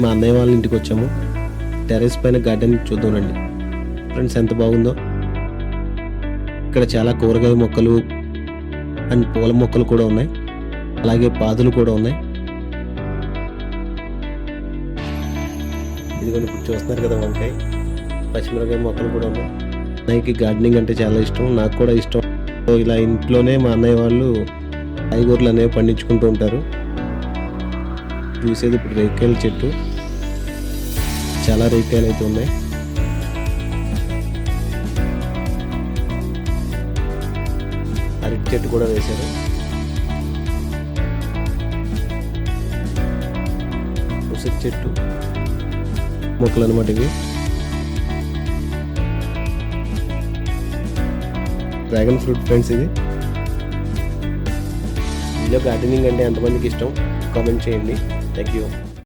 మా అన్నయ్య వాళ్ళ ఇంటికి వచ్చాము. టెర్రస్ పైన గార్డెన్ చూద్దామండి ఫ్రెండ్స్, ఎంత బాగుందో. ఇక్కడ చాలా కూరగాయ మొక్కలు అండ్ పూల మొక్కలు కూడా ఉన్నాయి, అలాగే పాదులు కూడా ఉన్నాయి. ఇదిగోండి ఇప్పుడు చూస్తున్నారు కదా, వంకాయ, పచ్చిమిరపకాయ మొక్కలు కూడా ఉన్నాయి. అన్నయ్యకి గార్డెనింగ్ అంటే చాలా ఇష్టం, నాకు కూడా ఇష్టం. ఇలా ఇంట్లోనే మా అన్నయ్య వాళ్ళు కాయగూరలు అనేవి పండించుకుంటూ ఉంటారు. చూసేది ఇప్పుడు రేకాయల చెట్టు, చాలా రేకాయలు అయితే ఉన్నాయి. అరటి చెట్టు కూడా వేశారు. ఉసిరి చెట్టు మొక్కలు అనమాట ఇవి. డ్రాగన్ ఫ్రూట్ ఫ్రెండ్స్ ఇది. ఇంట్లో గార్డెనింగ్ అంటే ఎంతమందికి ఇష్టం కామెంట్ చేయండి. Thank you.